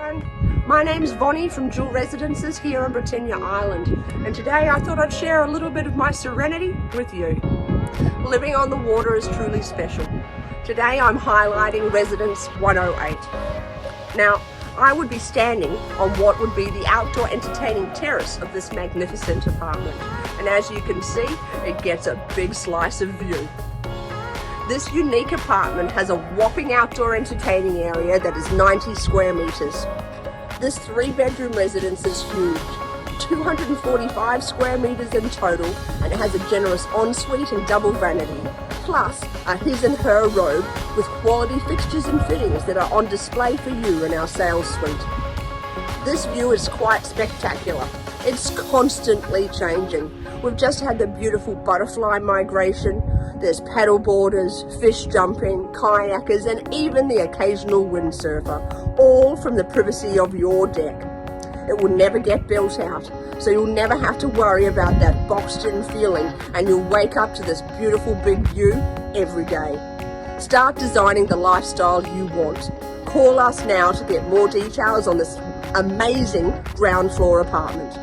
everyone, my name's Vonnie from Jewel Residences here on Britannia Island, and today I thought I'd share a little bit of my serenity with you. Living on the water is truly special. Today I'm highlighting Residence 108. Now, I would be standing on what would be the outdoor entertaining terrace of this magnificent apartment, and as you can see, it gets a big slice of view. This unique apartment has a whopping outdoor entertaining area that is 90 square meters. This 3-bedroom residence is huge, 245 square meters in total, and it has a generous ensuite and double vanity, plus a his and her robe with quality fixtures and fittings that are on display for you in our sales suite. This view is quite spectacular. It's constantly changing. We've just had the beautiful butterfly migration. There's paddle boarders, fish jumping, kayakers, and even the occasional windsurfer, all from the privacy of your deck. It will never get built out, so you'll never have to worry about that boxed-in feeling, and you'll wake up to this beautiful big view every day. Start designing the lifestyle you want. Call us now to get more details on this amazing ground floor apartment.